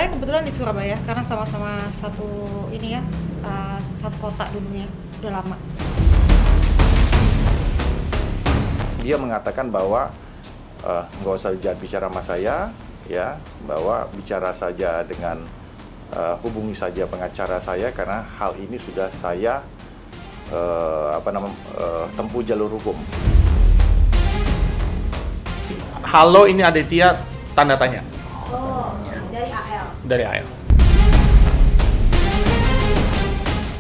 Kenalnya kebetulan di Surabaya karena sama-sama satu ini ya, satu kota dulunya, udah lama. Dia mengatakan bahwa nggak usah jangan bicara sama saya, ya, bahwa bicara saja dengan hubungi saja pengacara saya karena hal ini sudah saya tempuh jalur hukum. Halo, ini Aditya, tanda tanya. Oh, dari AL. Dari AL.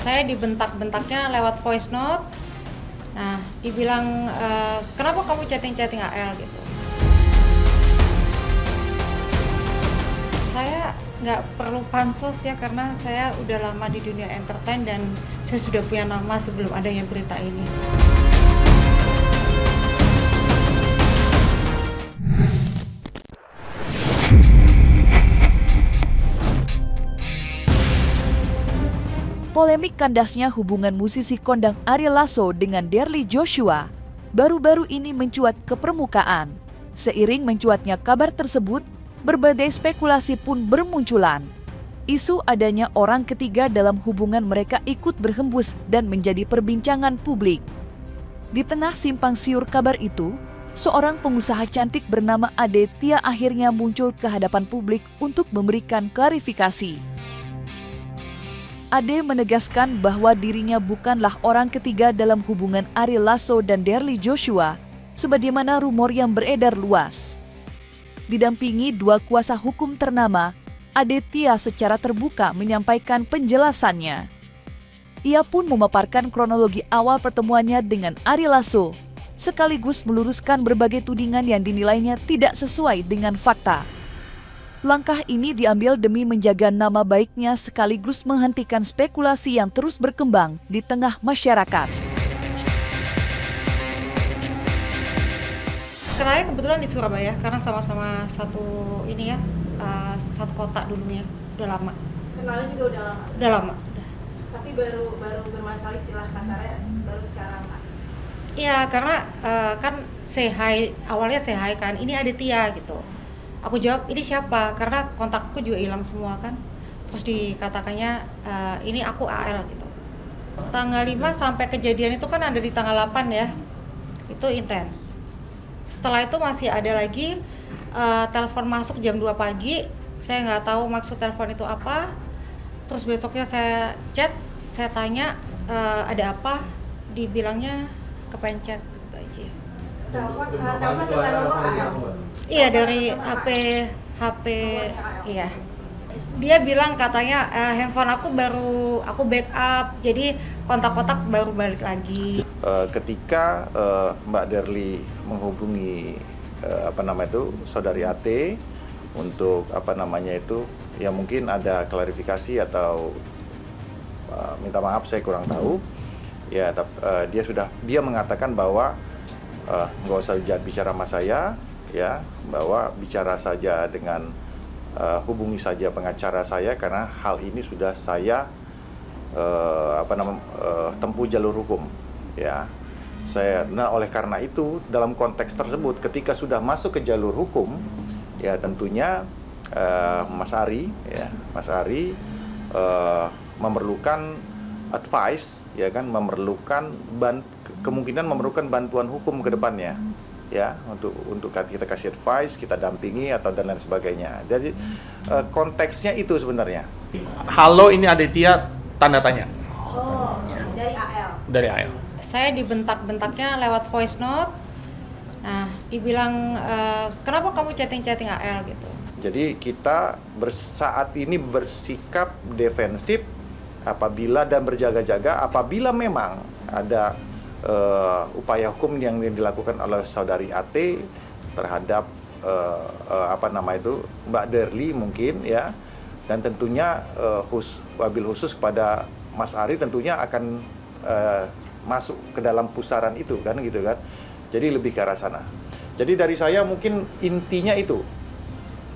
Saya dibentak-bentaknya lewat voice note. Nah, dibilang kenapa kamu chatting-chatting AL gitu. Saya nggak perlu pansos ya karena saya udah lama di dunia entertain dan saya sudah punya nama sebelum adanya berita ini. Polemik kandasnya hubungan musisi kondang Ari Lasso dengan Derly Joshua baru-baru ini mencuat ke permukaan. Seiring mencuatnya kabar tersebut, berbagai spekulasi pun bermunculan. Isu adanya orang ketiga dalam hubungan mereka ikut berhembus dan menjadi perbincangan publik. Di tengah simpang siur kabar itu, seorang pengusaha cantik bernama Aditya akhirnya muncul ke hadapan publik untuk memberikan klarifikasi. Ade menegaskan bahwa dirinya bukanlah orang ketiga dalam hubungan Ari Lasso dan Derly Joshua, sebagaimana rumor yang beredar luas. Didampingi dua kuasa hukum ternama, Aditya secara terbuka menyampaikan penjelasannya. Ia pun memaparkan kronologi awal pertemuannya dengan Ari Lasso, sekaligus meluruskan berbagai tudingan yang dinilainya tidak sesuai dengan fakta. Langkah ini diambil demi menjaga nama baiknya sekaligus menghentikan spekulasi yang terus berkembang di tengah masyarakat. Kenalnya kebetulan di Surabaya karena sama-sama satu ini ya, satu kota dulunya, udah lama. Kenalnya juga udah lama. Udah lama. Udah. Tapi baru bermasalah istilah kasarnya baru sekarang, Pak. Iya, karena kan awalnya say hi kan, ini Aditya gitu. Aku jawab, ini siapa? Karena kontakku juga hilang semua kan. Terus dikatakannya, ini aku AL gitu. Tanggal 5 sampai kejadian itu kan ada di tanggal 8 ya. Itu intens. Setelah itu masih ada lagi telepon masuk jam 2 pagi. Saya nggak tahu maksud telepon itu apa. Terus besoknya saya chat, saya tanya ada apa? Dibilangnya kepencet gitu aja. Telepon dengan nomor AL. Iya, dari HP, iya. Dia bilang katanya handphone aku backup, jadi kontak-kontak baru balik lagi. Ketika Mbak Derly menghubungi saudari AT untuk ya mungkin ada klarifikasi atau minta maaf, saya kurang tahu. Ya, dia mengatakan bahwa nggak usah jangan bicara sama saya, ya, bahwa bicara saja dengan hubungi saja pengacara saya karena hal ini sudah saya tempuh jalur hukum, ya. Oleh karena itu dalam konteks tersebut ketika sudah masuk ke jalur hukum, ya tentunya Mas Ari memerlukan advice, ya kan, kemungkinan memerlukan bantuan hukum ke depannya, ya, untuk kita kasih advice, kita dampingi atau dan lain sebagainya. Jadi konteksnya itu sebenarnya. Halo, ini Aditya, tanda tanya. Oh, dari AL. Dari AL. Saya dibentak-bentaknya lewat voice note. Nah, dibilang kenapa kamu chatting-chatting AL gitu. Jadi kita saat ini bersikap defensif apabila dan berjaga-jaga apabila memang ada upaya hukum yang dilakukan oleh saudari AT terhadap Mbak Derly mungkin, ya, dan tentunya wabil khusus kepada Mas Ari tentunya akan masuk ke dalam pusaran itu kan, gitu kan. Jadi lebih ke arah sana. Jadi dari saya mungkin intinya itu.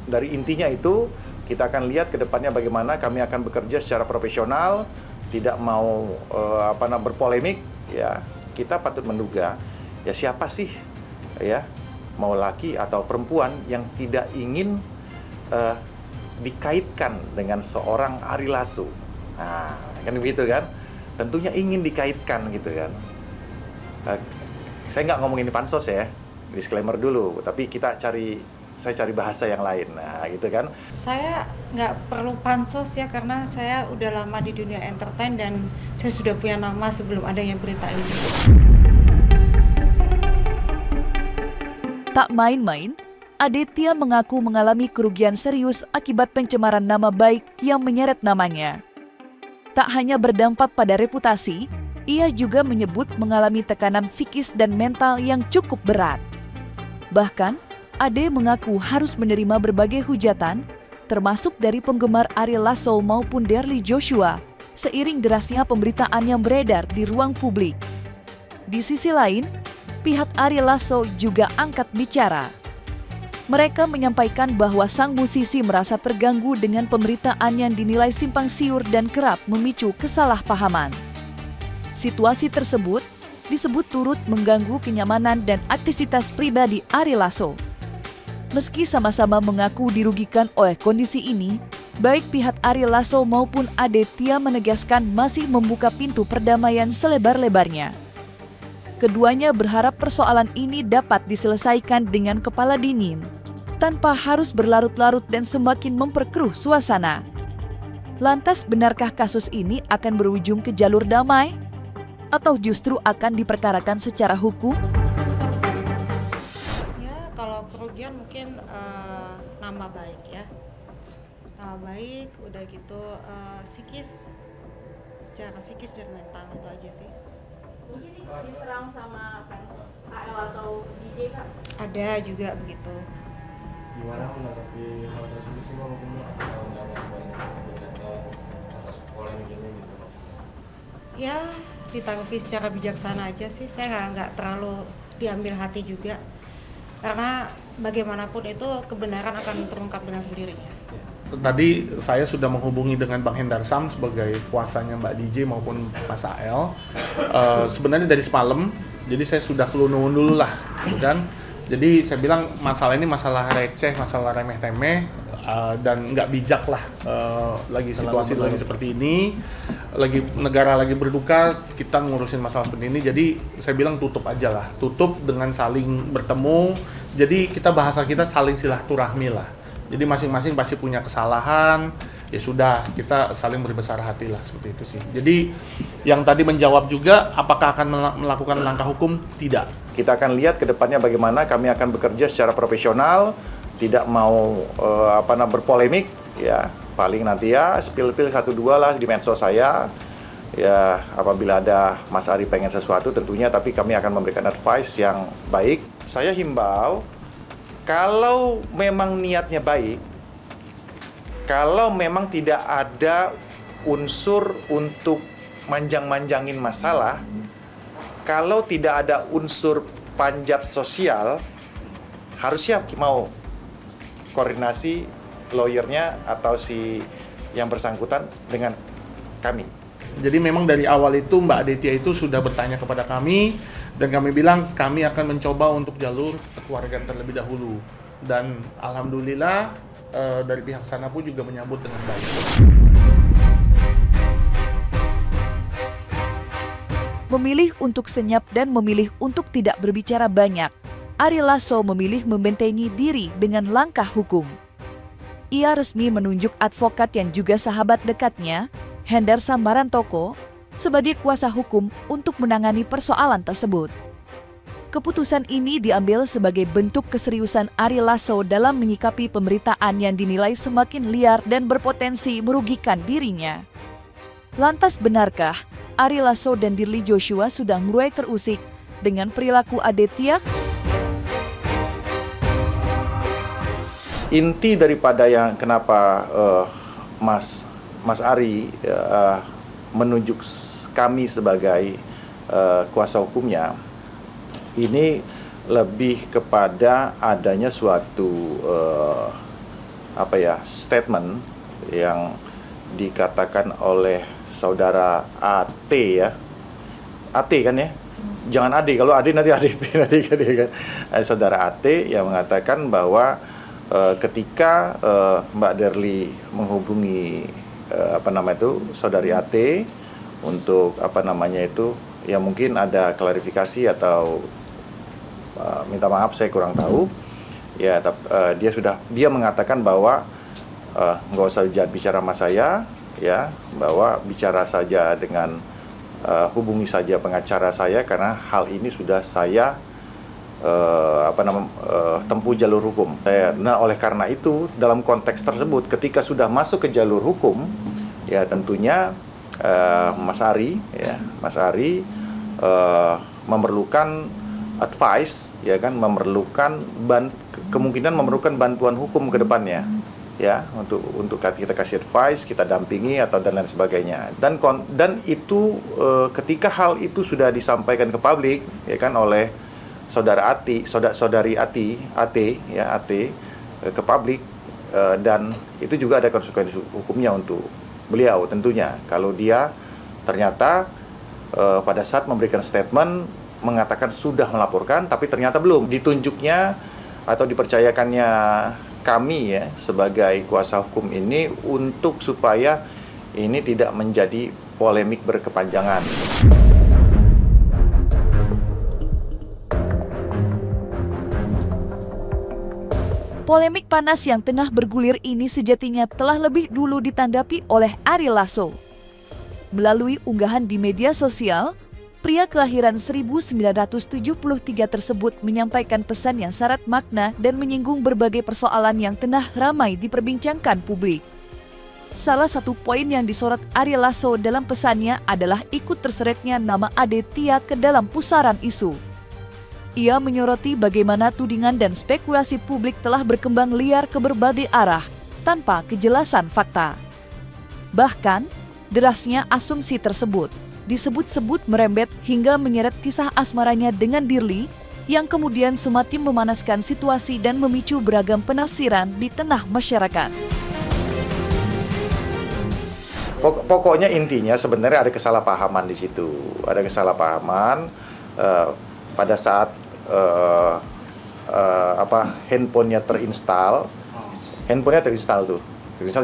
Dari intinya itu kita akan lihat ke depannya bagaimana kami akan bekerja secara profesional, tidak mau berpolemik, ya. Kita patut menduga, ya, siapa sih, ya, mau laki atau perempuan yang tidak ingin dikaitkan dengan seorang Ari Lasso. Nah, kan begitu kan? Tentunya ingin dikaitkan gitu kan. Saya nggak ngomongin pansos ya, disclaimer dulu. Tapi saya cari bahasa yang lain. Nah, gitu kan? Saya nggak perlu pansos ya, karena saya udah lama di dunia entertain dan saya sudah punya nama sebelum adanya berita ini. Tak main-main, Aditya mengaku mengalami kerugian serius akibat pencemaran nama baik yang menyeret namanya. Tak hanya berdampak pada reputasi, ia juga menyebut mengalami tekanan psikis dan mental yang cukup berat. Bahkan, Ade mengaku harus menerima berbagai hujatan, termasuk dari penggemar Ari Lasso maupun Derly Joshua, seiring derasnya pemberitaan yang beredar di ruang publik. Di sisi lain, pihak Ari Lasso juga angkat bicara. Mereka menyampaikan bahwa sang musisi merasa terganggu dengan pemberitaan yang dinilai simpang siur dan kerap memicu kesalahpahaman. Situasi tersebut disebut turut mengganggu kenyamanan dan aktivitas pribadi Ari Lasso. Meski sama-sama mengaku dirugikan oleh kondisi ini, baik pihak Ari Lasso maupun Aditya menegaskan masih membuka pintu perdamaian selebar-lebarnya. Keduanya berharap persoalan ini dapat diselesaikan dengan kepala dingin, tanpa harus berlarut-larut dan semakin memperkeruh suasana. Lantas, benarkah kasus ini akan berujung ke jalur damai? Atau justru akan diperkarakan secara hukum? Ya, kalau kerugian mungkin nama baik ya. Nama baik, udah gitu secara psikis dan mental itu aja sih. Mungkin nih diserang sama fans AL atau DJ Kak? Ada juga begitu. Gimana menanggapi hal tersebut sih Mbak, mungkin Mbak, atau mendapat banyak hujatan atas polemik ini gitu? Ya, ditanggapi secara bijaksana aja sih. Saya nggak terlalu diambil hati juga, karena bagaimanapun itu kebenaran akan terungkap dengan sendirinya. Tadi saya sudah menghubungi dengan Bang Hendar Sam sebagai kuasanya Mbak DJ maupun Mas AL. Sebenarnya dari semalam, jadi saya sudah kelunungan dulu lah, gitu kan. Jadi saya bilang masalah ini masalah receh, masalah remeh-temeh, dan nggak bijak lah. Lagi situasi lagi seperti ini, lagi negara lagi berduka, kita ngurusin masalah seperti ini. Jadi saya bilang tutup aja lah, tutup dengan saling bertemu. Jadi bahasa kita saling silaturahmi lah. Jadi masing-masing pasti punya kesalahan, ya sudah kita saling berbesar hati lah, seperti itu sih. Jadi yang tadi menjawab juga, apakah akan melakukan langkah hukum? Tidak. Kita akan lihat ke depannya bagaimana kami akan bekerja secara profesional, tidak mau berpolemik, ya paling nanti ya spill-spill 1-2 lah di medsos saya. Ya apabila ada Mas Ari pengen sesuatu tentunya, tapi kami akan memberikan advice yang baik. Saya himbau, kalau memang niatnya baik, kalau memang tidak ada unsur untuk manjang-manjangin masalah, kalau tidak ada unsur panjat sosial, harusnya mau koordinasi lawyernya atau si yang bersangkutan dengan kami. Jadi memang dari awal itu Mbak Aditya itu sudah bertanya kepada kami, dan kami bilang kami akan mencoba untuk jalur kekeluargaan terlebih dahulu, dan alhamdulillah dari pihak sana pun juga menyambut dengan baik. Memilih untuk senyap dan memilih untuk tidak berbicara banyak, Ari Lasso memilih membentengi diri dengan langkah hukum. Ia resmi menunjuk advokat yang juga sahabat dekatnya, Hendar Sambarantoko, sebagai kuasa hukum untuk menangani persoalan tersebut. Keputusan ini diambil sebagai bentuk keseriusan Ari Lasso dalam menyikapi pemberitaan yang dinilai semakin liar dan berpotensi merugikan dirinya. Lantas benarkah Ari Lasso dan Derly Joshua sudah mulai terusik dengan perilaku Aditya? Inti daripada yang kenapa Mas Ari menunjuk kami sebagai kuasa hukumnya, ini lebih kepada adanya suatu statement yang dikatakan oleh saudara AT ya, AT kan ya, jangan AD, kalau AD nanti ADP nanti kan, saudara AT yang mengatakan bahwa ketika Mbak Derly menghubungi saudari AT untuk ya mungkin ada klarifikasi atau minta maaf, saya kurang tahu ya. Dia mengatakan bahwa nggak usah jangan bicara sama saya ya, bahwa bicara saja dengan hubungi saja pengacara saya karena hal ini sudah saya tempuh jalur hukum. Nah, oleh karena itu dalam konteks tersebut ketika sudah masuk ke jalur hukum ya tentunya Mas Ari memerlukan advice ya kan, kemungkinan memerlukan bantuan hukum ke depannya ya, untuk kita kasih advice, kita dampingi atau dan lain sebagainya. Dan itu ketika hal itu sudah disampaikan ke publik ya kan oleh saudari AT ke publik, dan itu juga ada konsekuensi hukumnya untuk beliau tentunya. Kalau dia ternyata pada saat memberikan statement mengatakan sudah melaporkan tapi ternyata belum, ditunjuknya atau dipercayakannya kami ya sebagai kuasa hukum ini untuk supaya ini tidak menjadi polemik berkepanjangan. Polemik panas yang tengah bergulir ini sejatinya telah lebih dulu ditanggapi oleh Ari Lasso. Melalui unggahan di media sosial, pria kelahiran 1973 tersebut menyampaikan pesan yang syarat makna dan menyinggung berbagai persoalan yang tengah ramai diperbincangkan publik. Salah satu poin yang disorot Ari Lasso dalam pesannya adalah ikut terseretnya nama Ade Tia ke dalam pusaran isu. Ia menyoroti bagaimana tudingan dan spekulasi publik telah berkembang liar ke berbagai arah tanpa kejelasan fakta. Bahkan, derasnya asumsi tersebut disebut-sebut merembet hingga menyeret kisah asmaranya dengan Dirly yang kemudian semakin memanaskan situasi dan memicu beragam penafsiran di tengah masyarakat. Pokoknya intinya sebenarnya ada kesalahpahaman di situ. Ada kesalahpahaman pada saat handphonenya terinstall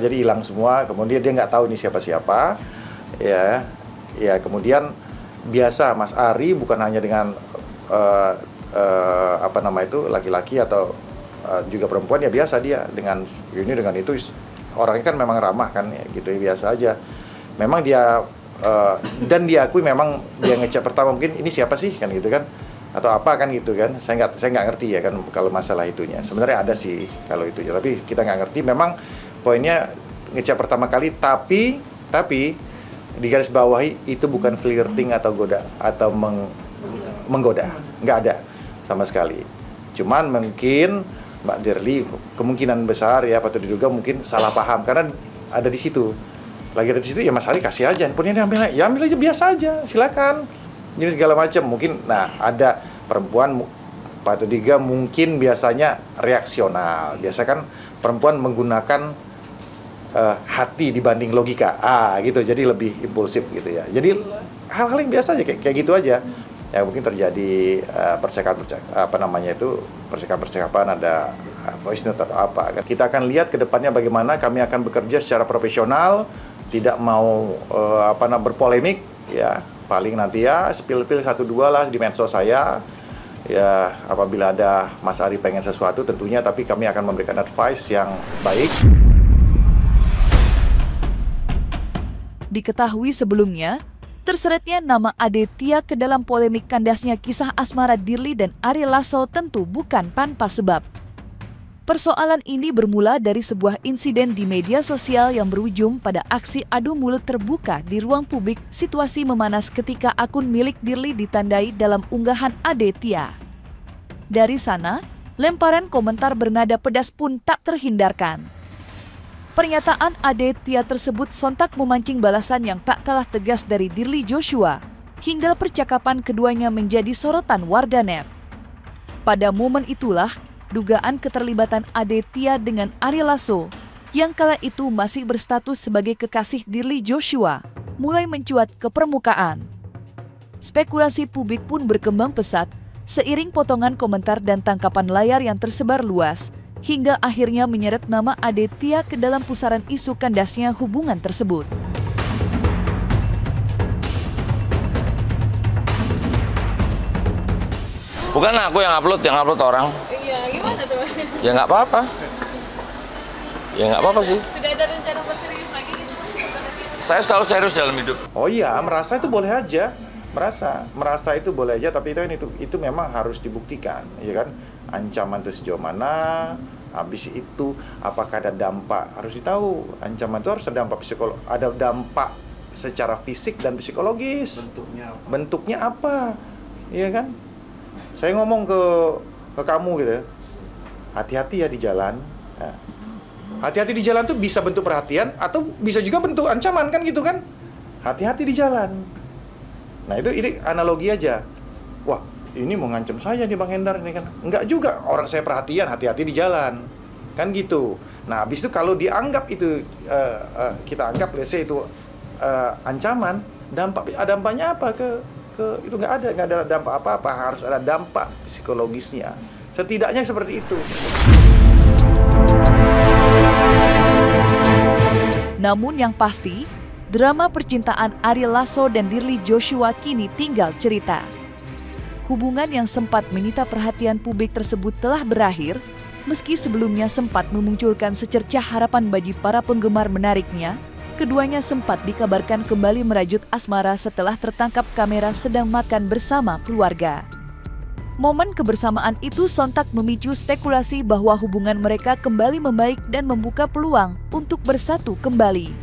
jadi hilang semua. Kemudian dia nggak tahu ini siapa-siapa ya kemudian biasa Mas Ari bukan hanya dengan laki-laki atau juga perempuan, ya biasa dia dengan itu orangnya kan memang ramah kan ya, gitu ya, biasa aja. Memang dia dan diakui memang dia ngechat pertama mungkin ini siapa sih kan gitu kan, atau apa kan gitu kan. Saya nggak ngerti ya kan kalau masalah itunya. Sebenarnya ada sih kalau itu, tapi kita nggak ngerti. Memang poinnya ngechat pertama kali, tapi di garis bawahi itu bukan flirting atau goda atau menggoda, nggak ada sama sekali. Cuman mungkin Mbak Derly kemungkinan besar ya patut diduga mungkin salah paham karena ada di situ. Lagi ada di situ ya Mas Ali kasih aja handphonenya, ambil aja biasa aja, silakan. Jadi segala macam mungkin. Nah, ada perempuan patut diduga mungkin biasanya reaksional. Biasa kan perempuan menggunakan hati dibanding logika, gitu. Jadi lebih impulsif gitu ya. Jadi hal-hal yang biasa aja kayak gitu aja. Ya mungkin terjadi percakapan ada voice note atau apa. Kita akan lihat ke depannya bagaimana kami akan bekerja secara profesional, tidak mau berpolemik ya. Paling nanti ya spill-spill 1-2 lah di medsos saya. Ya apabila ada Mas Ari pengen sesuatu tentunya, tapi kami akan memberikan advice yang baik. Diketahui sebelumnya, terseretnya nama Ade Tia ke dalam polemik kandasnya kisah asmara Dirly dan Ari Lasso tentu bukan tanpa sebab. Persoalan ini bermula dari sebuah insiden di media sosial yang berujung pada aksi adu mulut terbuka di ruang publik. Situasi memanas ketika akun milik Dirly ditandai dalam unggahan Ade Tia. Dari sana, lemparan komentar bernada pedas pun tak terhindarkan. Pernyataan Ade Tia tersebut sontak memancing balasan yang tak kalah tegas dari Dirly Joshua, hingga percakapan keduanya menjadi sorotan warganet. Pada momen itulah, dugaan keterlibatan Ade Tia dengan Ari Lasso, yang kala itu masih berstatus sebagai kekasih Dirly Joshua, mulai mencuat ke permukaan. Spekulasi publik pun berkembang pesat, seiring potongan komentar dan tangkapan layar yang tersebar luas, hingga akhirnya menyeret nama Aditya ke dalam pusaran isu kandasnya hubungan tersebut. Bukan aku yang upload orang. Iya, gimana tuh? Ya nggak apa-apa. Ya nggak apa-apa sih. Sudah ada rencana buat serius lagi gitu? Saya selalu serius dalam hidup. Oh iya, merasa itu boleh aja. Merasa itu boleh aja, tapi itu memang harus dibuktikan, ya kan? Ancaman itu sejauh mana, habis itu apakah ada dampak, harus ditahu. Ancaman itu harus ada dampak secara fisik dan psikologis. Bentuknya apa? Iya kan? Saya ngomong ke kamu gitu, hati-hati ya di jalan. Ya. Hati-hati di jalan tuh bisa bentuk perhatian atau bisa juga bentuk ancaman kan gitu kan? Hati-hati di jalan. Nah ini analogi aja. Wah ini mau ngancam saya nih Bang Hendar ini kan? Enggak juga, orang saya perhatian, hati-hati di jalan. Kan gitu. Nah habis itu kalau dianggap itu, kita anggap let's say itu ancaman, dampaknya apa ke itu nggak ada dampak apa-apa, harus ada dampak psikologisnya. Setidaknya seperti itu. Namun yang pasti, drama percintaan Ari Lasso dan Dirli Joshua kini tinggal cerita. Hubungan yang sempat menyita perhatian publik tersebut telah berakhir, meski sebelumnya sempat memunculkan secercah harapan bagi para penggemar menariknya. Keduanya sempat dikabarkan kembali merajut asmara setelah tertangkap kamera sedang makan bersama keluarga. Momen kebersamaan itu sontak memicu spekulasi bahwa hubungan mereka kembali membaik dan membuka peluang untuk bersatu kembali.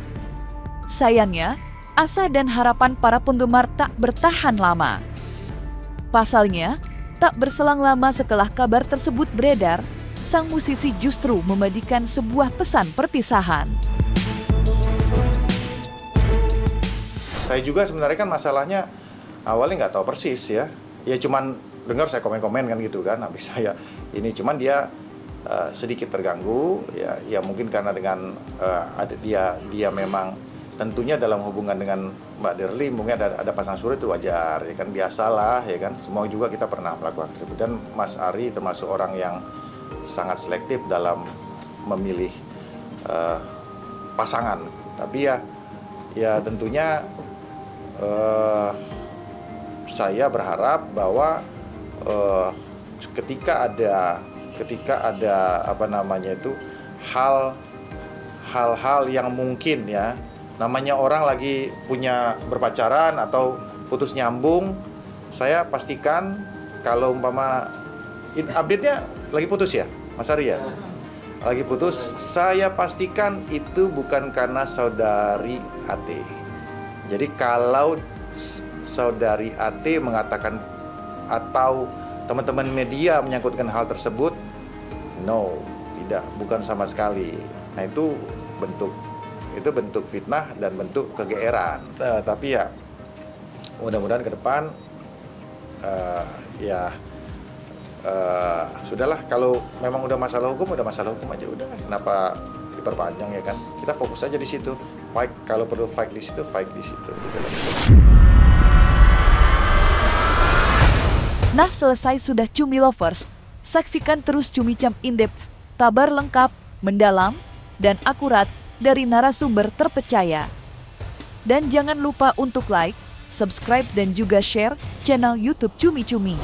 Sayangnya, asa dan harapan para penggemar tak bertahan lama. Pasalnya, tak berselang lama setelah kabar tersebut beredar, sang musisi justru memberikan sebuah pesan perpisahan. Saya juga sebenarnya kan masalahnya awalnya nggak tahu persis ya cuman dengar saya komen-komen kan gitu kan, habis saya ini cuman dia sedikit terganggu ya mungkin karena dengan ada dia memang tentunya dalam hubungan dengan Mbak Dirli mungkin ada pasang surut itu wajar ya kan, biasalah ya kan, semua juga kita pernah melakukan tersebut. Dan Mas Ari termasuk orang yang sangat selektif dalam memilih pasangan, tapi ya tentunya saya berharap bahwa ketika ada apa namanya itu hal-hal yang mungkin ya, namanya orang lagi berpacaran atau putus nyambung, saya pastikan kalau umpama update-nya lagi putus ya Mas Ari ya, lagi putus, saya pastikan itu bukan karena saudari AT. Jadi kalau saudari AT mengatakan atau teman-teman media menyangkutkan hal tersebut, no, tidak, bukan sama sekali. Nah itu bentuk fitnah dan bentuk kegeeran. Tapi ya mudah-mudahan ke depan sudahlah, kalau memang udah masalah hukum aja udah. Kenapa diperpanjang ya kan? Kita fokus aja di situ. Fight, kalau perlu fight di situ. Nah, selesai sudah Cumi Lovers. Saksikan terus Cumi Cam In-Depth, kabar lengkap, mendalam, dan akurat dari narasumber terpercaya. Dan jangan lupa untuk like, subscribe, dan juga share channel YouTube Cumi Cumi.